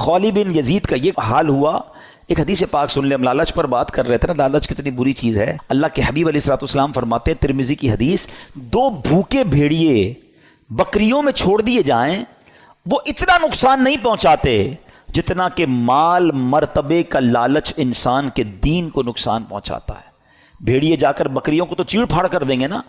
خولي بن یزید کا یہ حال ہوا. ایک حدیث پاک سن لیں، ہم لالچ پر بات کر رہے تھے نا، لالچ کتنی بری چیز ہے. اللہ کے حبیب علیہ الصلوۃ والسلام فرماتے ہیں، ترمذی کی حدیث، 2 بھوکے بھیڑیے بکریوں میں چھوڑ دیے جائیں وہ اتنا نقصان نہیں پہنچاتے جتنا کہ مال مرتبے کا لالچ انسان کے دین کو نقصان پہنچاتا ہے. بھیڑیے جا کر بکریوں کو تو چیڑ پھاڑ کر دیں گے نا،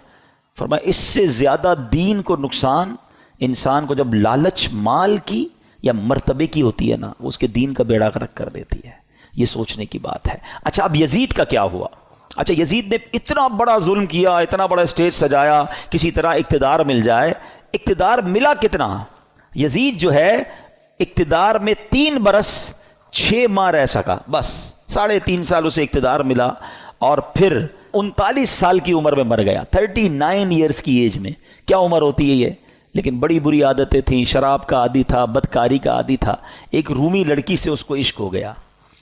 فرمایا اس سے زیادہ دین کو نقصان انسان کو جب لالچ مال کی یا مرتبے کی ہوتی ہے نا، وہ اس کے دین کا بیڑا غرق کر دیتی ہے. یہ سوچنے کی بات ہے. اچھا اب یزید کا کیا ہوا؟ اچھا یزید نے اتنا بڑا ظلم کیا، اتنا بڑا اسٹیج سجایا، کسی طرح اقتدار مل جائے. اقتدار ملا کتنا؟ یزید جو ہے اقتدار میں 3 برس 6 ماہ رہ سکا، بس 3.5 سال اسے اقتدار ملا، اور پھر 39 سال کی عمر میں مر گیا. 39 ایئرز کی ایج میں. کیا عمر ہوتی ہے یہ؟ لیکن بڑی بری عادتیں تھیں، شراب کا عادی تھا، بدکاری کا عادی تھا. ایک رومی لڑکی سے اس کو عشق ہو گیا.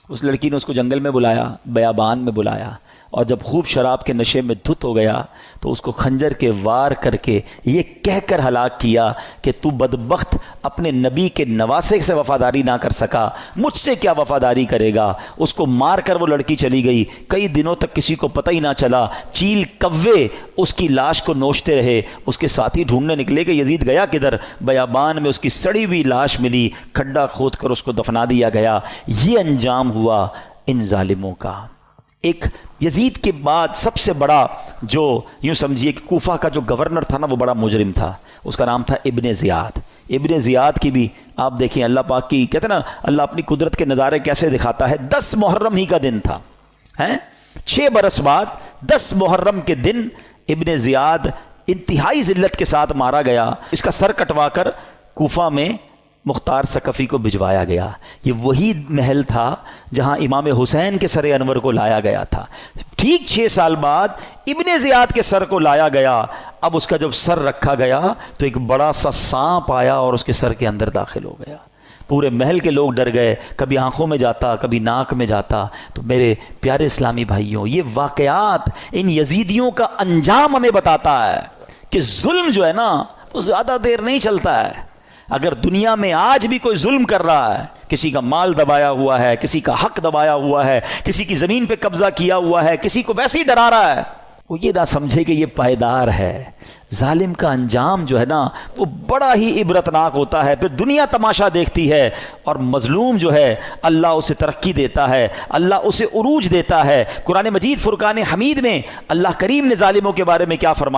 اس لڑکی نے اس کو جنگل میں بلایا، بیابان میں بلایا، اور جب خوب شراب کے نشے میں دھت ہو گیا تو اس کو خنجر کے وار کر کے یہ کہہ کر ہلاک کیا کہ تو بدبخت اپنے نبی کے نواسے سے وفاداری نہ کر سکا، مجھ سے کیا وفاداری کرے گا. اس کو مار کر وہ لڑکی چلی گئی. کئی دنوں تک کسی کو پتہ ہی نہ چلا. چیل کوے اس کی لاش کو نوچتے رہے. اس کے ساتھی ڈھونڈنے نکلے کہ یزید گیا کدھر. بیابان میں اس کی سڑی ہوئی لاش ملی، کھڈا کھود کر اس کو دفنا دیا گیا. یہ انجام ہوا ان ظالموں کا. ایک یزید کے بعد سب سے بڑا جو یوں سمجھیے کہ کوفہ کا جو گورنر تھا نا، وہ بڑا مجرم تھا. اس کا نام تھا ابن زیاد. ابن زیاد کی بھی آپ دیکھیں، اللہ پاک کی کہتے ہیں نا، اللہ اپنی قدرت کے نظارے کیسے دکھاتا ہے. 10 محرم ہی کا دن تھا، 6 برس بعد 10 محرم کے دن ابن زیاد انتہائی ذلت کے ساتھ مارا گیا. اس کا سر کٹوا کر کوفہ میں مختار ثقفی کو بھجوایا گیا. یہ وہی محل تھا جہاں امام حسین کے سر انور کو لایا گیا تھا. ٹھیک 6 سال بعد ابن زیاد کے سر کو لایا گیا. اب اس کا جب سر رکھا گیا تو ایک بڑا سا سانپ آیا اور اس کے سر کے اندر داخل ہو گیا. پورے محل کے لوگ ڈر گئے، کبھی آنکھوں میں جاتا، کبھی ناک میں جاتا. تو میرے پیارے اسلامی بھائیوں، یہ واقعات ان یزیدیوں کا انجام ہمیں بتاتا ہے کہ ظلم جو ہے نا وہ زیادہ دیر نہیں چلتا ہے. اگر دنیا میں آج بھی کوئی ظلم کر رہا ہے، کسی کا مال دبایا ہوا ہے، کسی کا حق دبایا ہوا ہے، کسی کی زمین پہ قبضہ کیا ہوا ہے، کسی کو ویسے ہی ڈرا رہا ہے، وہ یہ نہ سمجھے کہ یہ پائیدار ہے. ظالم کا انجام جو ہے نا وہ بڑا ہی عبرتناک ہوتا ہے. پھر دنیا تماشا دیکھتی ہے، اور مظلوم جو ہے اللہ اسے ترقی دیتا ہے، اللہ اسے عروج دیتا ہے. قرآن مجید فرقان حمید میں اللہ کریم نے ظالموں کے بارے میں کیا فرمایا؟